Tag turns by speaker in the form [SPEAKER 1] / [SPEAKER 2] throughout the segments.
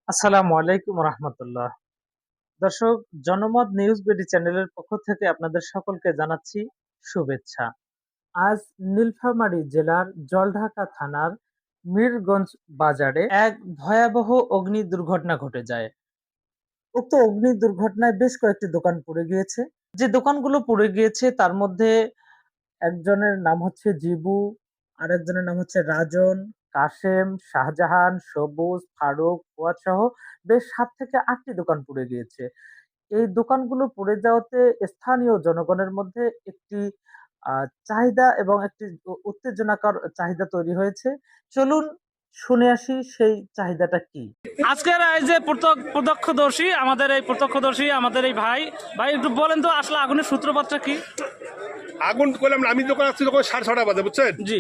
[SPEAKER 1] আসসালামু আলাইকুম রহমতুল্লাহ। দর্শক, জনমত নিউজ বিডি চ্যানেলের পক্ষ থেকে আপনাদের সকলকে জানাচ্ছি শুভেচ্ছা। আজ নীলফামারী জেলার জলঢাকা থানার মিরগঞ্জ বাজারে এক ভয়াবহ অগ্নি দুর্ঘটনা ঘটে যায়। উক্ত অগ্নি দুর্ঘটনায় বেশ কয়েকটি দোকান পুড়ে গিয়েছে। যে দোকানগুলো পুড়ে গিয়েছে তার মধ্যে একজনের নাম হচ্ছে জিবু, আরেকজনের নাম হচ্ছে রাজন, কাশেম, শাহজাহান, সবুজ, ফারুক, ফুয়াদ সহ বেশ ৭ থেকে ৮ টি দোকান পুড়ে গিয়েছে। এই দোকানগুলো পুড়ে যাওয়াতে স্থানীয় জনগণের মধ্যে একটি আ চাহিদা এবং একটি উত্তেজনাকর চাহিদা তৈরি হয়েছে। চলুন শুনে আসি সেই চাহিদাটা কি? আজকের এই যে প্রত্যক্ষদর্শী, আমাদের এই ভাই একটু বলেন তো আসলে আগুনের সূত্রপাতটা কি?
[SPEAKER 2] আগুন করলাম না, আমি দোকান আসছি তখন 7:30 বাজে, বুঝছেন?
[SPEAKER 1] জি,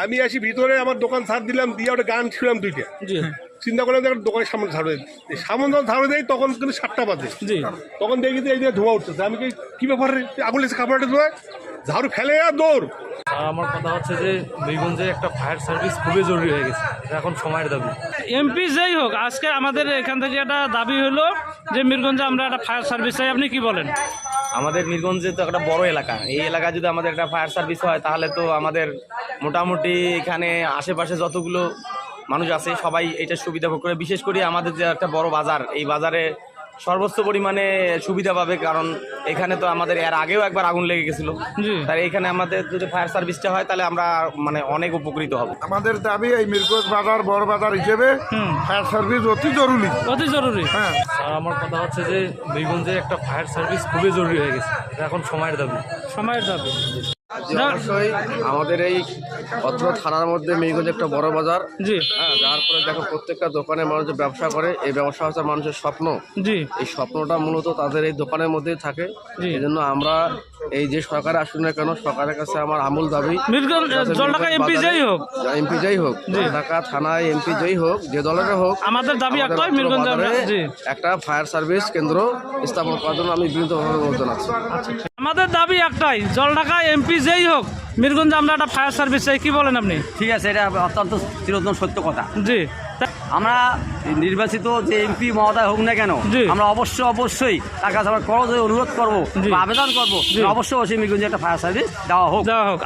[SPEAKER 2] আমি আসি ভিতরে, আমার দোকান ছাড় দিলাম, দিয়ে ওটা গান ছিলাম 2টা।
[SPEAKER 1] জি,
[SPEAKER 2] চিন্তা করলাম যে একটা দোকানের সামনে ঝাড়ু দেয়, সামনে যখন ঝাড়ু দেয় তখন কিন্তু 7টা বাজে।
[SPEAKER 1] জি।
[SPEAKER 2] তখন দেখি যে এই যে ধোঁয়া উঠতেছে। আমি কি ব্যাপার রে? আগুন লেগেছে, কাপড়টা ধোয়া, ঝাড়ু ফেলে আর দৌড়।
[SPEAKER 3] আমার কথা হচ্ছে যে বীরগঞ্জে একটা ফায়ার সার্ভিস খুবই জরুরি হয়ে গেছে, এটা এখন সময়ের দাবি।
[SPEAKER 1] এমপি যেই হোক, আজকে আমাদের এখান থেকে একটা দাবি হলো যে মিরগঞ্জে আমরা একটা ফায়ার সার্ভিস চাই। আপনি কি বলেন?
[SPEAKER 3] আমাদের বীরগঞ্জে তো একটা বড় এলাকা, এই এলাকায় যদি আমাদের একটা ফায়ার সার্ভিস হয় তাহলে তো আমাদের মোটামুটি এখানে আশেপাশে যতগুলো মানুষ আছে সবাই এটা সুবিধা ভোগ করে। বিশেষ করে আমাদের যে একটা বড় বাজার, এই বাজারে সর্বোচ্চ পরিমাণে সুবিধা পাবে, কারণ এখানে তো আমাদের এর আগেও একবার আগুন লেগে গেছিলো। তাই এখানে আমাদের যদি ফায়ার সার্ভিসটা হয় তাহলে আমরা মানে অনেক উপকৃত হব।
[SPEAKER 4] আমাদের দাবি এই মিরগঞ্জ বাজার বড় বাজার হিসেবে ফায়ার সার্ভিস অতি জরুরি।
[SPEAKER 1] অতি জরুরি।
[SPEAKER 4] হ্যাঁ,
[SPEAKER 3] আমার কথা হচ্ছে যে বীরগঞ্জে একটা ফায়ার সার্ভিস খুবই জরুরি হয়ে গেছে, এটা এখন সময়ের দাবি।
[SPEAKER 1] সময়ের দাবি।
[SPEAKER 5] অবশ্যই আমাদের এই অত্র থানার মধ্যে মিরগঞ্জ একটা বড় বাজার।
[SPEAKER 1] জি,
[SPEAKER 5] হ্যাঁ, যার ফলে দেখো প্রত্যেকটা দোকানে মানুষ যে ব্যবসা করে, এই ব্যবসা হচ্ছে মানুষের স্বপ্ন।
[SPEAKER 1] জি,
[SPEAKER 5] এই স্বপ্নটা মূলত তাদের এই দোকানের মধ্যেই থাকে।
[SPEAKER 1] জি।
[SPEAKER 5] এই জন্য আমরা এই যে সরকার আসুন না কেন, সরকারের কাছে আমার আমূল দাবি,
[SPEAKER 1] মিরগঞ্জ জলঢাকা এমপি যেই হোক,
[SPEAKER 5] এমপি যাই হোক, ঢাকা থানায় এমপি যাই হোক, যে দলের হোক,
[SPEAKER 1] আমাদের দাবি
[SPEAKER 5] আমাদের
[SPEAKER 1] একটাই,
[SPEAKER 5] অত্র
[SPEAKER 1] মিরগঞ্জে
[SPEAKER 5] বাজারে
[SPEAKER 1] জি।
[SPEAKER 5] একটা ফায়ার সার্ভিস কেন্দ্র স্থাপন করার জন্য আমি বিনীতভাবে অনুরোধ জানাচ্ছি।
[SPEAKER 1] আমাদের দাবি একটাই, জলঢাকা এমপি যেই হোক, মিরগঞ্জে আমরা একটা ফায়ার সার্ভিস চাই। কি বলেন আপনি?
[SPEAKER 6] ঠিক আছে, এটা অত্যন্ত চিরন্তন সত্য কথা।
[SPEAKER 1] জি,
[SPEAKER 6] আমরা নির্বাচিত যে এমপি মহোদয় হোক না কেন,
[SPEAKER 1] জি।
[SPEAKER 6] আমরা অবশ্যই তার কাছে আমরা করজোড়ে অনুরোধ করবো
[SPEAKER 1] জি।
[SPEAKER 6] বা আবেদন করবো,
[SPEAKER 1] জি।
[SPEAKER 6] অবশ্যই মিরগঞ্জে একটা ফায়ার সার্ভিস দেওয়া হোক।
[SPEAKER 1] দেওয়া হোক।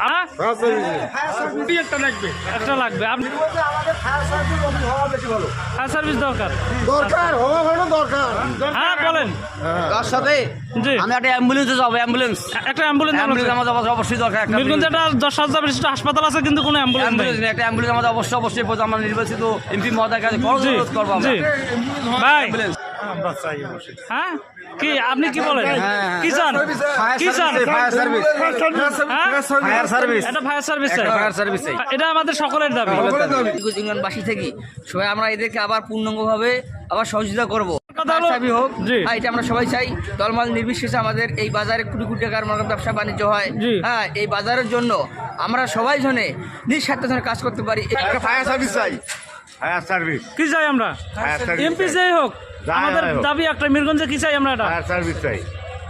[SPEAKER 1] একটা লাগবে। আপনি ফায়ার সার্ভিস দরকার। হ্যাঁ, বলেন।
[SPEAKER 6] তার সাথে
[SPEAKER 1] জি,
[SPEAKER 6] আমরা একটা অ্যাম্বুলেন্সে যাবো, অ্যাম্বুলেন্স
[SPEAKER 1] একটা অ্যাম্বুলেন্স
[SPEAKER 6] আমাদের অবশ্যই দরকার। একটা
[SPEAKER 1] মিরগঞ্জে একটা 10,000 বিশিষ্ট হাসপাতাল আছে, কিন্তু কোনো অ্যাম্বুলেন্স নেই।
[SPEAKER 6] অ্যাম্বুলেন্স, একটা অ্যাম্বুলেন্স আমাদের অবশ্যই প্রয়োজন। আমরা নির্বাচিত এমপি মহোদয়ের কাছে
[SPEAKER 1] জি,
[SPEAKER 6] অনুরোধ করবো আমরা।
[SPEAKER 1] জি। ভাই,
[SPEAKER 6] অ্যাম্বুলেন্স।
[SPEAKER 1] হ্যাঁ, কি আপনি কি বলেন? কি চান? কি চান?
[SPEAKER 6] ফায়ার সার্ভিস,
[SPEAKER 1] হ্যাঁ?
[SPEAKER 6] ফায়ার সার্ভিস,
[SPEAKER 1] একটা ফায়ার সার্ভিস চাই।
[SPEAKER 6] ফায়ার সার্ভিস চাই।
[SPEAKER 1] এটা আমাদের সকলের দাবি।
[SPEAKER 7] ইউনিয়নবাসী থেকে সবাই আমরা এদেরকে আবার পূর্ণাঙ্গভাবে আবার সহযোগিতা করবো।
[SPEAKER 1] কথা হলো-
[SPEAKER 7] সার্ভিস হোক,
[SPEAKER 1] জি।
[SPEAKER 7] হ্যাঁ, এটা আমরা সবাই চাই। দলমাল নির্বিশেষে আমাদের এই বাজারে কোটি কোটি টাকার ব্যবসা বাণিজ্য হয়।
[SPEAKER 1] জি।
[SPEAKER 7] হ্যাঁ, এই বাজারের জন্য আমরা সবাই জনে নিঃস্বার্থে জন্য কাজ করতে পারি।
[SPEAKER 2] একটা ফায়ার সার্ভিস চাই, ফায়ার সার্ভিস,
[SPEAKER 1] কি চাই আমরা?
[SPEAKER 2] ফায়ার সার্ভিস
[SPEAKER 1] এমপি যেই হোক,
[SPEAKER 2] যাই
[SPEAKER 1] আমাদের
[SPEAKER 2] হোক।
[SPEAKER 1] দাবি একটা, মিরগঞ্জে কি চাই আমরা? এটা
[SPEAKER 2] ফায়ার সার্ভিস চাই।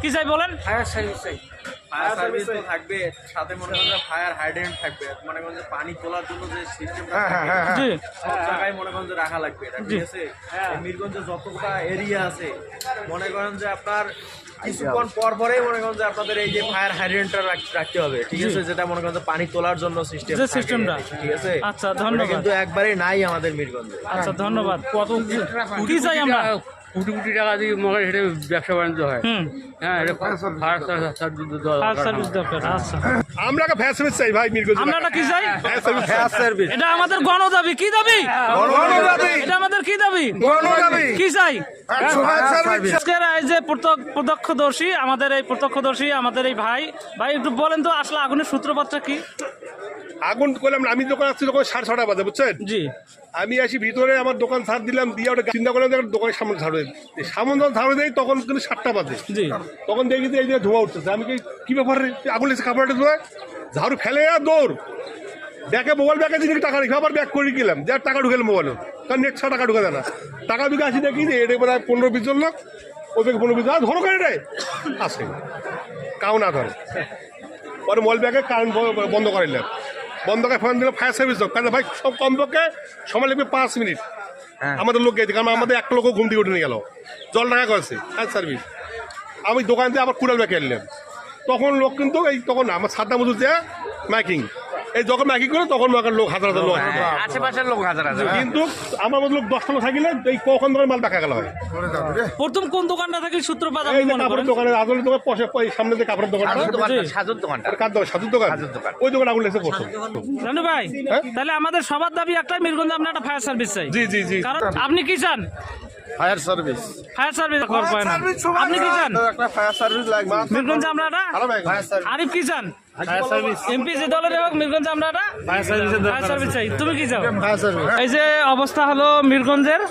[SPEAKER 1] কি চাই বলেন?
[SPEAKER 3] ফায়ার সার্ভিস তো থাকবে, সাথে মনে করেন ফায়ার হাইড্রেন্ট থাকবে, মনে করেন যে পানি তোলার জন্য যে সিস্টেমটা থাকে
[SPEAKER 1] জি,
[SPEAKER 3] সব জায়গায় মনে করেন যে রাখা লাগবে, এটা ঠিক আছে? এই মিরগঞ্জে যতটা এরিয়া আছে মনে করেন যে আপনার কিছুক্ষণ পর পরেই মনে করেন যে আপনাদের এই যে ফায়ার হাইড্রেন্টটা রাখতে হবে, ঠিক আছে? যেটা মনে করেন যে পানি তোলার জন্য সিস্টেম,
[SPEAKER 1] যে সিস্টেমটা।
[SPEAKER 3] ঠিক আছে?
[SPEAKER 1] আচ্ছা,
[SPEAKER 3] ওটা
[SPEAKER 1] ধন্যবাদ।
[SPEAKER 3] কিন্তু একবারে নাই আমাদের মিরগঞ্জে।
[SPEAKER 1] আচ্ছা, ধন্যবাদ। কি চাই আমরা?
[SPEAKER 8] কোটি কোটি টাকা দিয়ে মনে এটা ব্যবসা বাণিজ্য হয়।
[SPEAKER 1] হুম,
[SPEAKER 8] হ্যাঁ, এটা ফায়ার
[SPEAKER 1] ফায়ার সার্ভিস দরকার। আচ্ছা,
[SPEAKER 2] আমরা একটা ফায়ার সার্ভিস চাই ভাই, মিরগঞ্জ
[SPEAKER 1] আমরা এটা কি চাই?
[SPEAKER 2] Fire service.
[SPEAKER 1] এটা আমাদের গণদাবি। কি দাবি? এটা আমাদের কি দাবি? কি চাই? আজকের এই যে প্রত্যক্ষদর্শী, আমাদের এই ভাই একটু বলেন তো আসলে আগুনের সূত্রপাতটা কি?
[SPEAKER 2] আগুন করলাম না, আমি দোকান আসছি তখন 7:30 বাজে, বুঝছেন?
[SPEAKER 1] জি,
[SPEAKER 2] আমি আসি ভিতরে, আমার দোকান ছাড় দিলাম, দিয়ে ওটা চিন্তা করলাম যে একটা দোকানের সামনে ঝাড়ু দেয়, সামনে যখন ঝাড়ু দেয় তখন কিন্তু 7টা বাজে।
[SPEAKER 1] জি,
[SPEAKER 2] তখন দেখি যে এই যে ধোঁয়া উঠতেছে। আমি কি ব্যাপার রে? আগুন লেগেছে, কাপড়টা ধোয়া, ঝাড়ু ফেলে আর দৌড়। ব্যাগে মোবাইল ব্যাগে দিকে টাকা রেখে আবার ব্যাগ করে গেলাম, যে টাকা ঢুকেল মোবাইলে, কারণ নেক্সট টাকা ঢুকে দেয় না। টাকা ঢুকে আসি দেখি যে এটা প্রায় 15-20 জন লোক, ওই থেকে 15-20 জন ধরো করে রে আসে, কাউ না ধরে। পরে মোবাইল ব্যাগে কারেন্ট বন্ধ করাইলাম, বন্ধ করে ফোন দিলাম ফায়ার সার্ভিস হোক, কারণ ভাই সব কমপক্ষে সময় লাগবে 5 মিনিট। আমাদের লোক গেছে, কারণ আমাদের একটা লোক ঘুম থেকে উঠে নিয়ে গেল, জল টাকা করেছে ফায়ার সার্ভিস। আমি দোকান থেকে আবার কুড়াল ব্যাগ আনলাম, তখন লোক কিন্তু তখন আমার সাদা মজুর দেয়া মাইকিং, এই যখন মাইকিং করে তখন লোক হাজার হাজার লোক
[SPEAKER 6] আশেপাশের লোক হাজার হাজার।
[SPEAKER 2] কিন্তু আমার মতো লোক 10টা লোক থাকিলে এই কখন ধরে মাল দেখা গেল হয়।
[SPEAKER 1] প্রথম কোন দোকানটা থেকে সূত্রপাত
[SPEAKER 2] এই
[SPEAKER 1] আপনি
[SPEAKER 2] যে
[SPEAKER 1] মনে
[SPEAKER 2] কাপড়ের
[SPEAKER 1] করেন?
[SPEAKER 2] দোকানে আদলের দোকান পয়সা সামনে যে কাপড়ের দোকান
[SPEAKER 6] সাজুর দোকানটা
[SPEAKER 2] সাধুর দোকান, ওই দোকান আগুন লেগেছে প্রথম।
[SPEAKER 1] জানু ভাই,
[SPEAKER 2] হ্যাঁ?
[SPEAKER 1] তাহলে আমাদের সবার দাবি একটাই, মিরগঞ্জে আমরা একটা ফায়ার সার্ভিস চাই।
[SPEAKER 2] জি জি জি।
[SPEAKER 1] কারণ আপনি কি চান?
[SPEAKER 4] ফায়ার সার্ভিস
[SPEAKER 1] ফায়ার সার্ভিস আপনি কি চান?
[SPEAKER 4] একটা ফায়ার সার্ভিস লাগবে।
[SPEAKER 1] মিরগঞ্জে আমরা একটা আরিফ কি চান? এমপি যে দলের হোক মিরগঞ্জে আমরা একটা ফায়ার সার্ভিস চাই। তুমি কি চাও? এই যে অবস্থা হলো মিরগঞ্জের,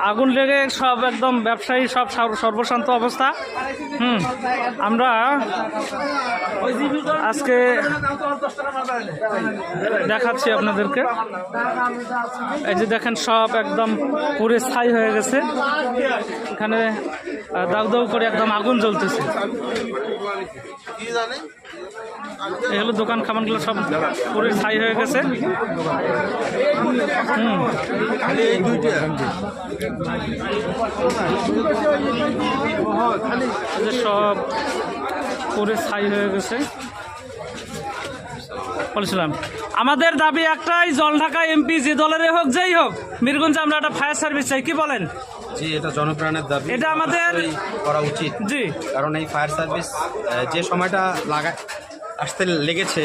[SPEAKER 1] আগুন লেগে সব একদম ব্যবসায়ী সব সর্বশান্ত অবস্থা। আমরা আজকে দেখাচ্ছি আপনাদেরকে, এই যে দেখেন সব একদম পুরে ছাই হয়ে গেছে, এখানে দাউ দাউ করে একদম আগুন জ্বলতেছে। এই হলো দোকান খামানগুলো সব পুরে ছাই হয়ে গেছে। সব পুরে ছাই হয়ে গেছে। বলছিলাম আমাদের দাবি একটাই, জলঢাকা এমপি যে দলের হোক যেই হোক, মিরগঞ্জে আমরা একটা ফায়ার সার্ভিস চাই। কি বলেন?
[SPEAKER 3] জি, এটা জনপ্রাণের দাবি,
[SPEAKER 1] এটা আমাদের
[SPEAKER 3] করা উচিত।
[SPEAKER 1] জি,
[SPEAKER 3] কারণ এই ফায়ার সার্ভিস যে সময়টা আসতে লেগেছে,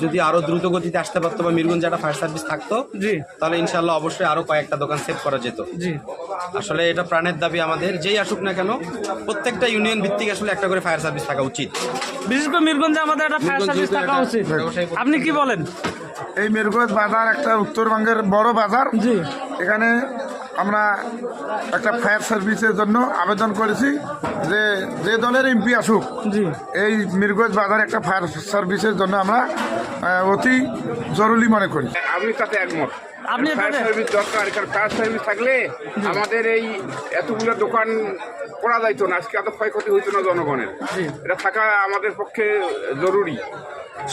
[SPEAKER 3] যদি আরো দ্রুত গতিতে আসতে পারতো বা মিরগঞ্জে একটা ফায়ার সার্ভিস থাকতো,
[SPEAKER 1] জি,
[SPEAKER 3] তাহলে ইনশাল্লাহ অবশ্যই আরো কয়েকটা দোকান সেভ করা যেত।
[SPEAKER 1] জি,
[SPEAKER 3] আসলে এটা প্রাণের দাবি আমাদের, যেই আসুক না কেন প্রত্যেকটা ইউনিয়ন ভিত্তিক আসলে একটা করে ফায়ার সার্ভিস থাকা উচিত।
[SPEAKER 1] বিশেষ করে মিরগঞ্জে আমাদের একটা ফায়ার সার্ভিস থাকা উচিত। আপনি কি বলেন?
[SPEAKER 4] এই মিরগঞ্জ বাজার একটা উত্তরবঙ্গের বড় বাজার।
[SPEAKER 1] জি,
[SPEAKER 4] এখানে আমরা একটা ফায়ার সার্ভিসের জন্য আবেদন করেছি যে যে দলের এমপি আসুক,
[SPEAKER 1] জি,
[SPEAKER 4] এই মিরগঞ্জ বাজার একটা ফায়ার সার্ভিসের জন্য আমরা অতি জরুরি মনে করি।
[SPEAKER 9] আমি তাতে একমত।
[SPEAKER 1] আপনি
[SPEAKER 9] ফায়ার সার্ভিস দরকার, কারণ ফায়ার সার্ভিস থাকলে আমাদের এই এতগুলো দোকান পড়া যাইতো না, আজকে এত ক্ষয়ক্ষতি হইতো না জনগণের। এটা থাকা আমাদের পক্ষে জরুরি।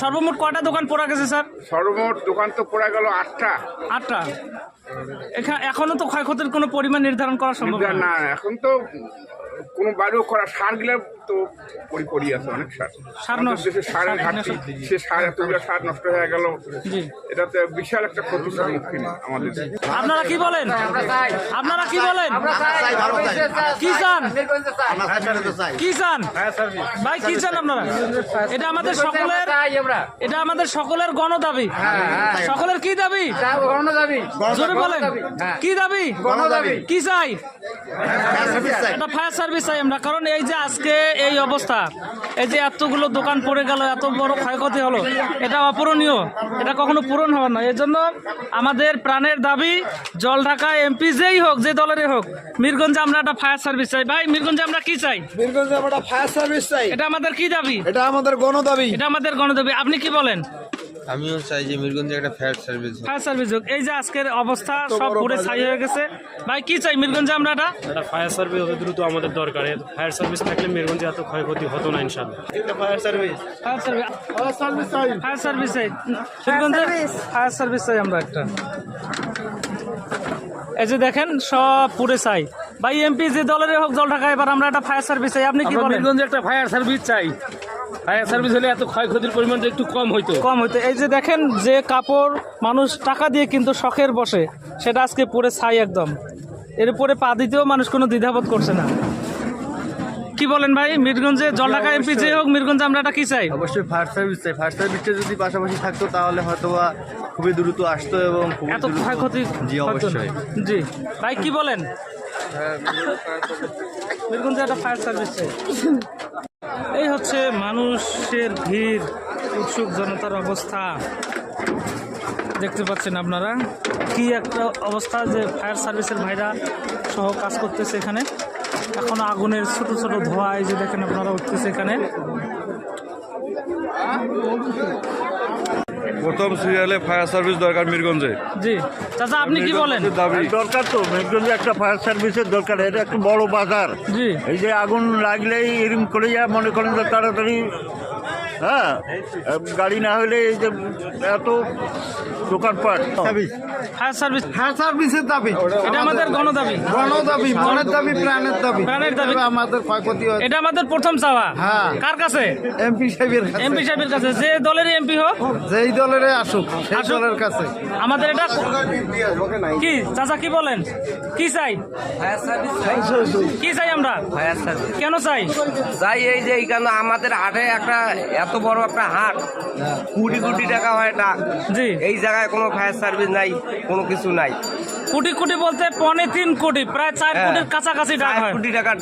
[SPEAKER 1] সর্বমোট কয়টা দোকান পোড়া গেছে স্যার?
[SPEAKER 9] সর্বমোট দোকান তো পড়া গেল 8টা।
[SPEAKER 1] এখনো তো ক্ষয়ক্ষতির কোনো পরিমাণ নির্ধারণ করা সম্ভব
[SPEAKER 9] না, এখন তো কোনো বাড়িও করা, সার গিলা তো পরি আছে, অনেক সার নষ্ট, সারের ঘাটতি, সে সার এতগুলো সার নষ্ট হয়ে গেল, এটাতে বিশাল একটা ক্ষতির সম্মুখীন আমাদের।
[SPEAKER 1] আপনারা কি বলেন? আপনারা কি বলেন? কি চান? কি চান ভাই? কি চান আপনারা? এটা আমাদের সকলের, এটা আমাদের সকলের গণদাবি। সকলের কি দাবি? জোরে বলেন, কি দাবি? কি চাই? একটা ফায়ার সার্ভিস চাই আমরা। কারণ এই যে আজকে এই অবস্থা, এই যে এতগুলো দোকান পড়ে গেল, এত বড় ক্ষয়ক্ষতি হলো, এটা অপূরণীয়, এটা কখনো পূরণ হবে না। এই জন্য আমাদের প্রাণের দাবি, জলঢাকা এমপি যেই হোক, যে দলেরই হোক, মিরগঞ্জে আমরা একটা ফায়ার সার্ভিস চাই। ভাই, মিরগঞ্জে আমরা কি চাই?
[SPEAKER 5] মিরগঞ্জে আমরা ফায়ার সার্ভিস চাই।
[SPEAKER 1] এটা আমাদের কি দাবি?
[SPEAKER 5] এটা আমাদের গণদাবি।
[SPEAKER 1] এটা আমাদের গণদাবি। আপনি কি বলেন?
[SPEAKER 5] আমিও চাই যে মিরগঞ্জে একটা ফায়ার সার্ভিস।
[SPEAKER 1] ফায়ার সার্ভিস হোক। এই যে আজকের অবস্থা সব পুরো ছাই হয়ে গেছে। ভাই, কি চাই মিরগঞ্জে আমরা?
[SPEAKER 8] একটা ফায়ার সার্ভিস অতি দ্রুত আমাদের দরকার। ফায়ার সার্ভিস থাকলে মিরগঞ্জে এত ক্ষয়ক্ষতি হতো না ইনশাল্লাহ।
[SPEAKER 1] ফায়ার সার্ভিস, ফায়ার সার্ভিস চাই মিরগঞ্জে, ফায়ার সার্ভিস চাই আমরা একটা। এই যে দেখেন সব পুরে চাই। ভাই, এমপি যে দলের হোক, জলঢাকা, এবার আমরা একটা ফায়ার সার্ভিস চাই। আপনি কি বলেন?
[SPEAKER 8] মিরগঞ্জে একটা ফায়ার সার্ভিস চাই। ফায়ার সার্ভিস হলে এত ক্ষয়ক্ষতির পরিমাণটা একটু কম হইতো।
[SPEAKER 1] এই যে দেখেন, যে কাপড় মানুষ টাকা দিয়ে কিন্তু শখের বসে, সেটা আজকে পুরে ছাই একদম। এর উপরে পা দিতেও মানুষ কোনো দ্বিধাবোধ করছে না। কি বলেন ভাই? মিরগঞ্জে জলঢাকা এমপি যে হোক, মিরগঞ্জে আমরা এটা কি চাই?
[SPEAKER 5] অবশ্যই ফায়ার সার্ভিস চাই। ফায়ার সার্ভিসটা যদি পাশাপাশি থাকতো তাহলে হয়তো খুবই দ্রুত আসতো এবং
[SPEAKER 1] এত ক্ষয়ক্ষতি।
[SPEAKER 5] জি অবশ্যই।
[SPEAKER 1] জি ভাই, কি বলেন? মিরগঞ্জে একটা ফায়ার সার্ভিস চাই। এই হচ্ছে মানুষের ভিড়, উৎসুক জনতার অবস্থা দেখতে পাচ্ছেন আপনারা। কি একটা অবস্থা, যে ফায়ার সার্ভিসের ভাইরা সহ কাজ করতেছে এখানে। এখনো আগুনের ছোট ছোট ধোঁয়া, এই যে দেখেন আপনারা, উঠতেছে এখানে।
[SPEAKER 4] প্রথম সিরিয়ালে ফায়ার সার্ভিস দরকার মিরগঞ্জে।
[SPEAKER 1] জি চাচা, আপনি কি বলেন?
[SPEAKER 10] দরকার তো, মিরগঞ্জে একটা ফায়ার সার্ভিসের দরকার। এটা একটা বড় বাজার।
[SPEAKER 1] জি,
[SPEAKER 10] এই যে আগুন লাগলেই এরকম করে যা মনে করেন যে তাড়াতাড়ি, হ্যাঁ, গাড়ি না হলে এই যে এত দোকানপাট
[SPEAKER 1] ফায়ার সার্ভিস
[SPEAKER 4] ফায়ার সার্ভিসের দাবি,
[SPEAKER 1] এটা আমাদের গণদাবি,
[SPEAKER 4] গণদাবি, মনের দাবি, প্রাণের দাবি,
[SPEAKER 1] প্রাণের দাবি।
[SPEAKER 4] আমাদের ক্ষয়ক্ষতি হয়
[SPEAKER 1] এটা আমাদের প্রথম চাওয়া।
[SPEAKER 4] হ্যাঁ।
[SPEAKER 1] কার কাছে?
[SPEAKER 4] এমপি সাহেবের কাছে।
[SPEAKER 1] এমপি সাহেবের কাছে, যে দলের এমপি হোক,
[SPEAKER 4] যেই দলের আসুক সেই
[SPEAKER 1] আসুক।
[SPEAKER 4] দলের কাছে।
[SPEAKER 1] আমাদের এটা কি চাচা কি বলেন, কি চাই, কি চাই আমরা, কেন চাই?
[SPEAKER 3] যাই এই যে এইখানে আমাদের হাটে একটা এত বড় একটা হাট, কোটি কোটি টাকা হয় টাকা,
[SPEAKER 1] জি,
[SPEAKER 3] এই জায়গায় কোনো ফায়ার সার্ভিস নাই, কোনো কিছু নাই।
[SPEAKER 1] কোটি কোটি বলতে 3.5 কোটি, প্রায় 4 কোটির কাছাকাছি ডাক
[SPEAKER 3] 4
[SPEAKER 1] হয়,
[SPEAKER 3] কোটি টাকা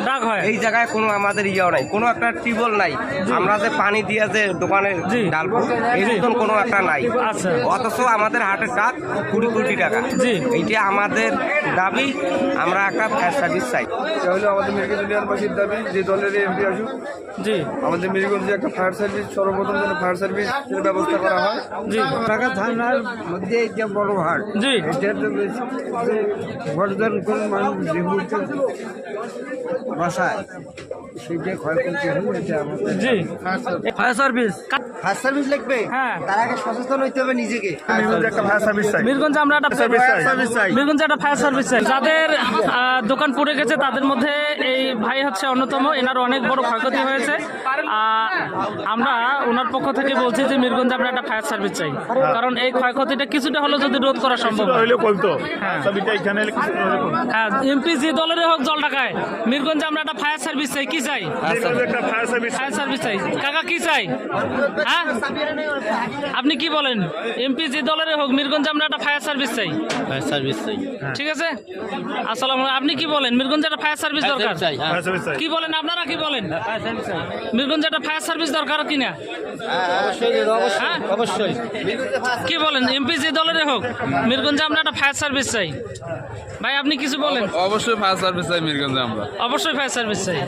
[SPEAKER 1] ডাক হয়।
[SPEAKER 3] এই জায়গায় কোনো আমাদের ইয়েও নাই, কোনো একটা টিউবওয়েল নাই, আমরা যে পানি দিয়ে যে দোকানে
[SPEAKER 1] জি।
[SPEAKER 3] ডালবো এই মতন কোনো একটা নাই।
[SPEAKER 1] আচ্ছা।
[SPEAKER 3] অথচ আমাদের হাটের ডাক কোটি কোটি টাকা।
[SPEAKER 1] জি।
[SPEAKER 3] এইটা আমাদের দাবি, আমরা একটা ফায়ার সার্ভিস চাই।
[SPEAKER 5] এটা হলো আমাদের মিরগঞ্জ ইউনিয়নবাসীর দাবি, যে দলের এমপি আসুক
[SPEAKER 1] জি,
[SPEAKER 5] আমাদের মিরগঞ্জে একটা ফায়ার সার্ভিস, সর্বপ্রথম যেন ফায়ার সার্ভিসের ব্যবস্থা করা হয়।
[SPEAKER 1] জি,
[SPEAKER 4] ঢাকা থানার মধ্যে এটা বড় হাট,
[SPEAKER 1] জি,
[SPEAKER 4] বর্জন কোন মানুষ যে মুহূর্তে বাসায় সেইটা ক্ষয়ক্ষতি হলো, এটা আমাদের
[SPEAKER 1] জি।
[SPEAKER 6] ফায়ার সার্ভিস
[SPEAKER 4] ফায়ার সার্ভিস লাগবে।
[SPEAKER 1] হ্যাঁ,
[SPEAKER 4] তার আগে সচেতন হইতে হবে নিজেকে।
[SPEAKER 2] একটা ফায়ার সার্ভিস চাই।
[SPEAKER 1] মিরগঞ্জে আমরা একটা
[SPEAKER 2] সার্ভিস চাই।
[SPEAKER 1] মিরগঞ্জে একটা ফায়ার সার্ভিস চাই। যাদের দোকান পুড়ে গেছে তাদের মধ্যে এই ভাই হচ্ছে অন্যতম, এনার অনেক বড় ক্ষয়ক্ষতি হয়েছে। আমরা ওনার পক্ষ থেকে বলছি যে মিরগঞ্জে আমরা একটা ফায়ার সার্ভিস চাই, কারণ এই ক্ষয়ক্ষতিটা কিছুটা হলেও যদি রোধ করা সম্ভব হয়।
[SPEAKER 2] হইলে বলতো
[SPEAKER 1] হ্যাঁ।
[SPEAKER 2] ছবিটা এখানে
[SPEAKER 1] হ্যাঁ, এমপি যে দলের হোক জল ঢাকায়, মিরগঞ্জে আমরা একটা ফায়ার সার্ভিস চাই। কি চাই?
[SPEAKER 2] একটা ফায়ার সার্ভিস
[SPEAKER 1] ফায়ার সার্ভিস চাই। কাকা কি চাই? হ্যাঁ, আপনি কি বলেন? এমপি যে দলের হোক, মিরগঞ্জে আমরা একটা ফায়ার সার্ভিস চাই।
[SPEAKER 6] ফায়ার সার্ভিস চাই,
[SPEAKER 1] ঠিক আছে, আসসালামু আলাইকুম। আপনি কি বলেন? মিরগঞ্জে একটা ফায়ার সার্ভিস দরকার?
[SPEAKER 2] ফায়ার সার্ভিস চাই।
[SPEAKER 1] কি বলেন আপনারা, কি বলেন? মিরগঞ্জে একটা ফায়ার সার্ভিস দরকার কিনা? হ্যাঁ,
[SPEAKER 6] অবশ্যই।
[SPEAKER 1] কি বলেন? এমপি যে দলের হোক, মিরগঞ্জে আমরা একটা ফায়ার সার্ভিস চাই। ভাই আপনি কিছু বলেন?
[SPEAKER 5] অবশ্যই ফায়ার সার্ভিস চাই মিরগঞ্জে আমরা।
[SPEAKER 1] অবশ্যই ফায়ার সার্ভিস চাই।